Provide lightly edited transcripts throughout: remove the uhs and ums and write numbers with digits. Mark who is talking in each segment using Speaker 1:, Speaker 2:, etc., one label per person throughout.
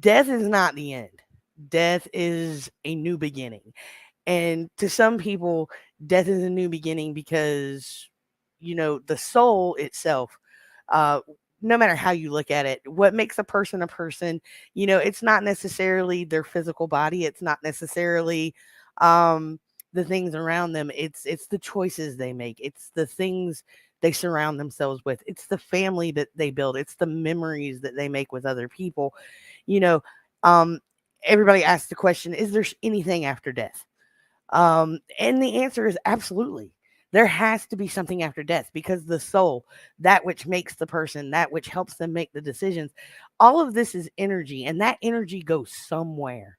Speaker 1: Death is not the end. Death is a new beginning. And to some people, death is a new beginning because, the soul itself, uh, no matter how you look at it, what makes a person, it's not necessarily their physical body. It's not necessarily um, the things around them. It's the choices they make. It's the things they surround themselves with. It's the family that they build. It's the memories that they make with other people. You know, um, everybody asks the question, is there anything after death? And the answer is absolutely. There has to be something after death because the soul, that which makes the person, that which helps them make the decisions, all of this is energy, and that energy goes somewhere.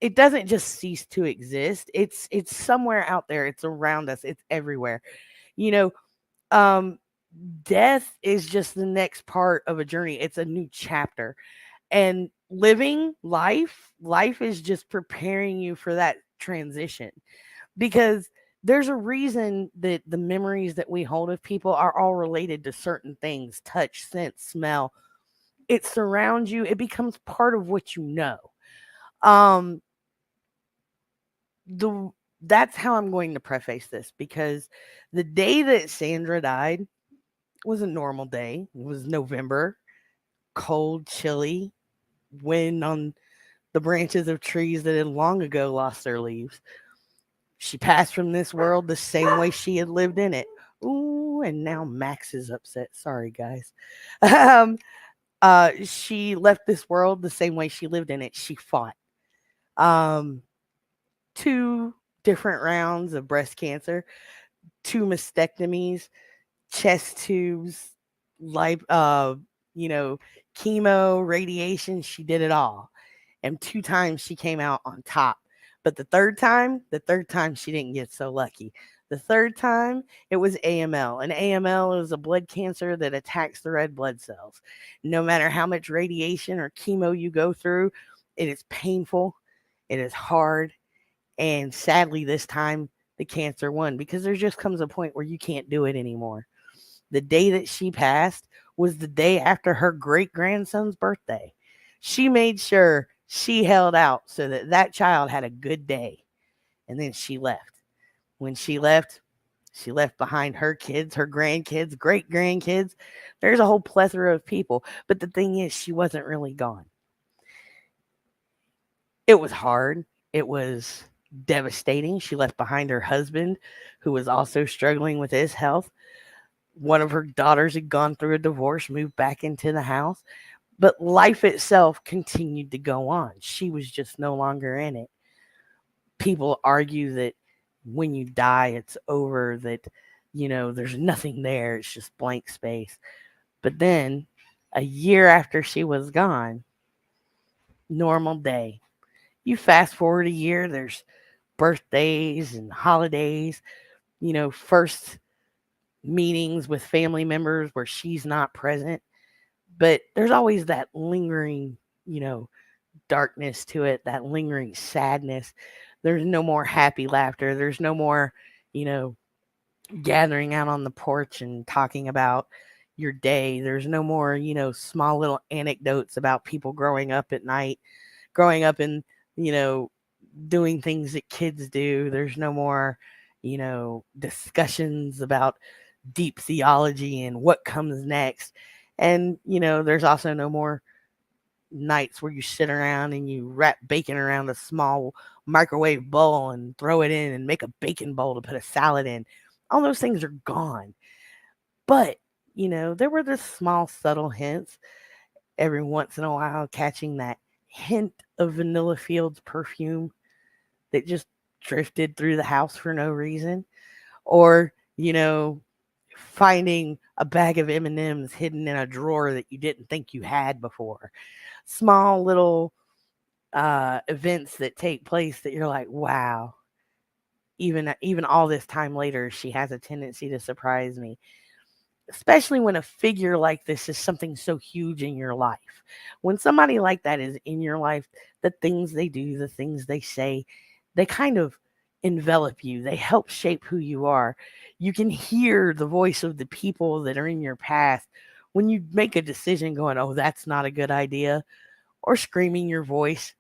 Speaker 1: It doesn't just cease to exist. It's somewhere out there. It's around us. It's everywhere. You know, um, death is just the next part of a journey. It's a new chapter. And living life is just preparing you for that transition because there's a reason that the memories that we hold of people are all related to certain things: touch, scent, smell. It surrounds you, it becomes part of what you know. um the That's how I'm going to preface this, because the day that Sandra died was a normal day. It was November, cold, chilly, wind on the branches of trees that had long ago lost their leaves. She passed from this world the same way she had lived in it. Ooh, and now Max is upset. Sorry, guys. Um, she left this world the same way she lived in it. She fought. Um, two different rounds of breast cancer, two mastectomies, chest tubes, life, you know, chemo, radiation. She did it all, and two times she came out on top. But the third time she didn't get so lucky. The third time it was AML. And AML is a blood cancer that attacks the red blood cells. No matter how much radiation or chemo you go through, it is painful, it is hard, and sadly this time the cancer won because there just comes a point where you can't do it anymore. The day that she passed was the day after her great grandson's birthday. She made sure she held out so that that child had a good day. And then she left. When she left behind her kids, her grandkids, great grandkids. There's a whole plethora of people. But the thing is, she wasn't really gone. It was hard. It was devastating. She left behind her husband, who was also struggling with his health. One of her daughters had gone through a divorce, moved back into the house, but life itself continued to go on. She was just no longer in it. People argue that when you die, it's over, that, there's nothing there, it's just blank space. But then, a year after she was gone, normal day. You fast forward a year, there's birthdays and holidays, first meetings with family members where she's not present. But there's always that lingering, darkness to it, that lingering sadness. There's no more happy laughter. There's no more, you know, gathering out on the porch and talking about your day. There's no more, small little anecdotes about people growing up at night, growing up and, you know, doing things that kids do. There's no more, discussions about deep theology and what comes next. And, there's also no more nights where you sit around and you wrap bacon around a small microwave bowl and throw it in and make a bacon bowl to put a salad in. All those things are gone. But, there were the small, subtle hints every once in a while, catching that hint of Vanilla Field's perfume that just drifted through the house for no reason. Or, finding a bag of M&Ms hidden in a drawer that you didn't think you had before. Small little events that take place that you're like, wow, even all this time later, she has a tendency to surprise me. Especially when a figure like this is something so huge in your life. When somebody like that is in your life, the things they do, the things they say, they kind of envelop you. They help shape who you are. You can hear the voice of the people that are in your past when you make a decision going, oh, that's not a good idea. or screaming your voice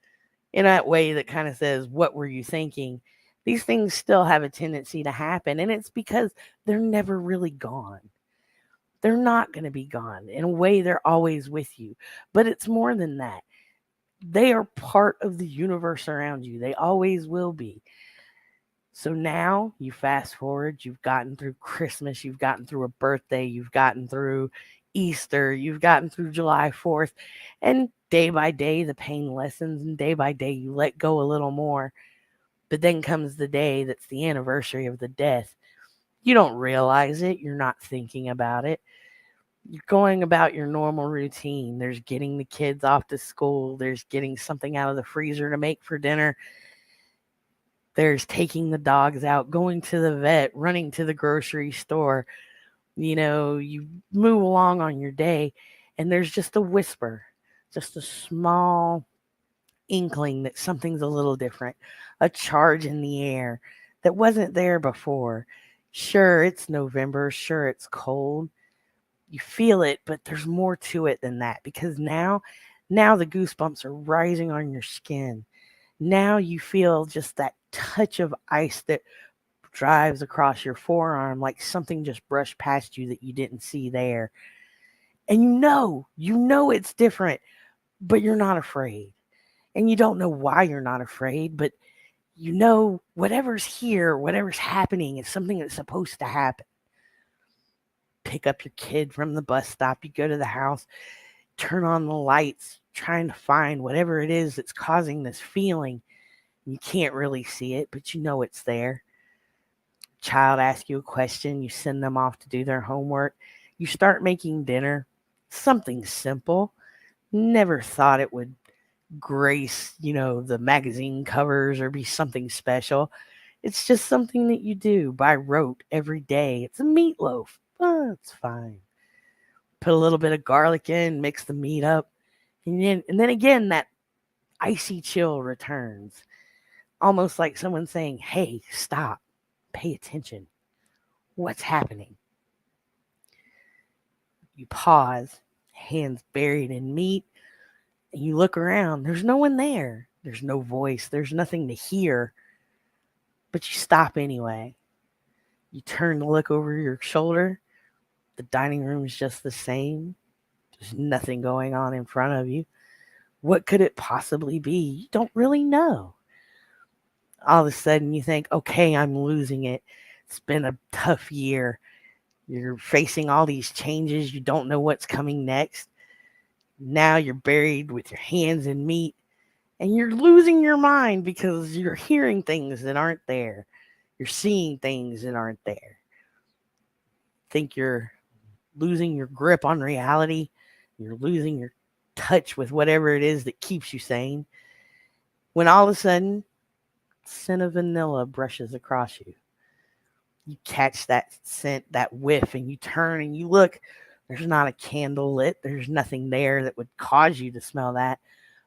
Speaker 1: in that way that kind of says, "What were you thinking?" These things still have a tendency to happen, and it's because they're never really gone. They're not going to be gone. In a way, they're always with you. But it's more than that. They are part of the universe around you. They always will be. So now you fast forward, you've gotten through Christmas, you've gotten through a birthday, you've gotten through Easter, you've gotten through July 4th, and day by day the pain lessens, and day by day you let go a little more. But then comes the day that's the anniversary of the death. You don't realize it, you're not thinking about it. You're going about your normal routine. There's getting the kids off to school, there's getting something out of the freezer to make for dinner. There's taking the dogs out, going to the vet, running to the grocery store. You move along on your day, and there's just a whisper, just a small inkling that something's a little different, a charge in the air that wasn't there before. Sure, it's November. Sure, it's cold. You feel it, but there's more to it than that because now the goosebumps are rising on your skin. Now you feel just that touch of ice that drives across your forearm like something just brushed past you that you didn't see there. And you know it's different, but you're not afraid. And you don't know why you're not afraid, but whatever's here, whatever's happening is something that's supposed to happen. Pick up your kid from the bus stop, you go to the house, turn on the lights, trying to find whatever it is that's causing this feeling. You can't really see it, but you know it's there. Child asks you a question, you send them off to do their homework. You start making dinner. Something simple. Never thought it would grace, the magazine covers or be something special. It's just something that you do by rote every day. It's a meatloaf. Oh, it's fine. Put a little bit of garlic in, mix the meat up, and then again that icy chill returns. Almost like someone saying, "Hey, stop. Pay attention. What's happening?" You pause, hands buried in meat, and you look around. There's no one there. There's no voice. There's nothing to hear. But you stop anyway. You turn to look over your shoulder. The dining room is just the same. There's nothing going on in front of you. What could it possibly be? You don't really know. All of a sudden you think, okay, I'm losing it. It's been a tough year. You're facing all these changes. You don't know what's coming next. Now you're buried with your hands in meat and you're losing your mind because you're hearing things that aren't there. You're seeing things that aren't there. Think you're losing your grip on reality. You're losing your touch with whatever it is that keeps you sane. When all of a sudden, scent of vanilla brushes across you. You catch that scent, that whiff, and you turn and you look. There's not a candle lit. There's nothing there that would cause you to smell that.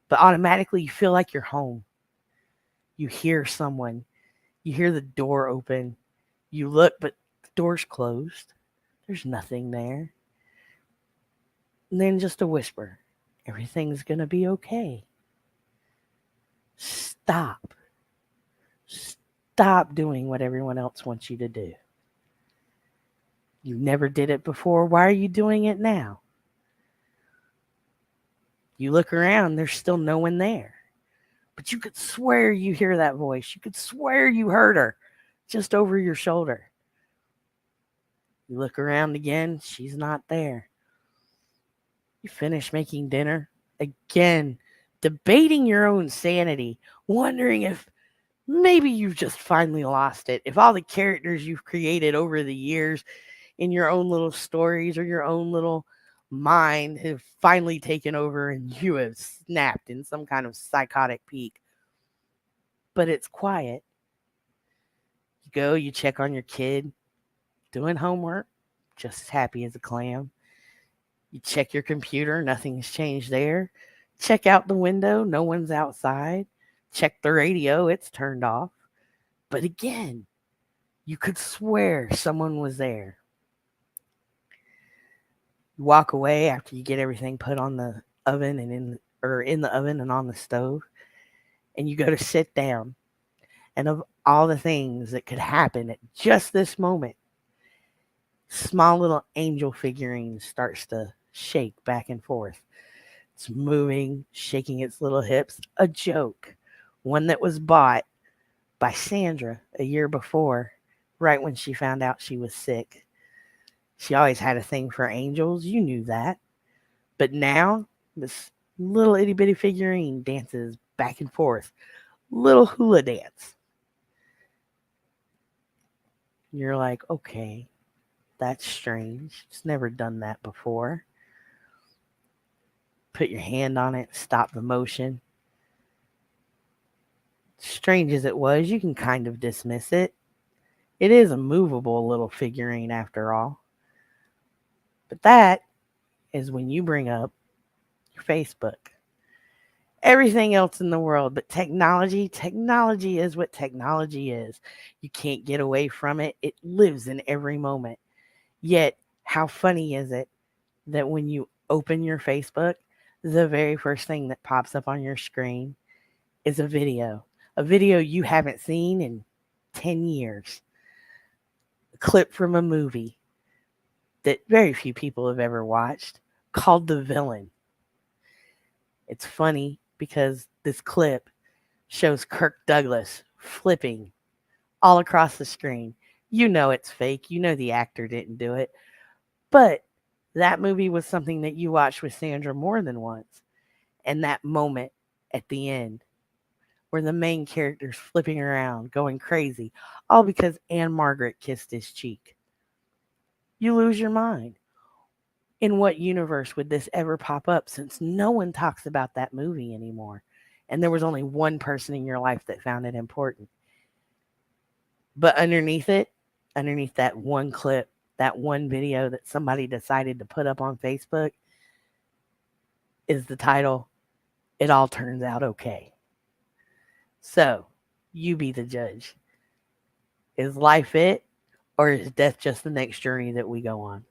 Speaker 1: But automatically you feel like you're home. You hear someone. You hear the door open. You look, but the door's closed. There's nothing there. And then just a whisper. Everything's going to be okay. Stop. Stop doing what everyone else wants you to do. You never did it before. Why are you doing it now? You look around, there's still no one there. But you could swear you hear that voice. You could swear you heard her just over your shoulder. You look around again, she's not there. You finish making dinner. Again, debating your own sanity, wondering if maybe you've just finally lost it. If all the characters you've created over the years in your own little stories or your own little mind have finally taken over and you have snapped in some kind of psychotic peak. But it's quiet. You go, you check on your kid, doing homework, just as happy as a clam. You check your computer, nothing's changed there. Check out the window, no one's outside. Check the radio, it's turned off. But again, you could swear someone was there. You walk away after you get everything put on the oven and in or in the oven and on the stove, and you go to sit down, and of all the things that could happen at just this moment, small little angel figurine starts to shake back and forth. It's moving, shaking its little hips. A joke. One that was bought by Sandra a year before, right when she found out she was sick. She always had a thing for angels. You knew that. But now, this little itty bitty figurine dances back and forth. Little hula dance. You're like, okay, that's strange. It's never done that before. Put your hand on it, stop the motion. Strange as it was, you can kind of dismiss it. It is a movable little figurine after all. But that is when you bring up your Facebook. Everything else in the world, but technology is what technology is. You can't get away from it. It lives in every moment. Yet, how funny is it that when you open your Facebook, the very first thing that pops up on your screen is a video you haven't seen in 10 years, a clip from a movie that very few people have ever watched called The Villain. It's funny because this clip shows Kirk Douglas flipping all across the screen. You know it's fake. You know the actor didn't do it. But that movie was something that you watched with Sandra more than once. And that moment at the end where the main character's flipping around, going crazy, all because Anne Margaret kissed his cheek. You lose your mind. In what universe would this ever pop up since no one talks about that movie anymore? And there was only one person in your life that found it important. But underneath it, underneath that one clip, that one video that somebody decided to put up on Facebook, is the title, It All Turns Out Okay. So, you be the judge. Is life it, or is death just the next journey that we go on?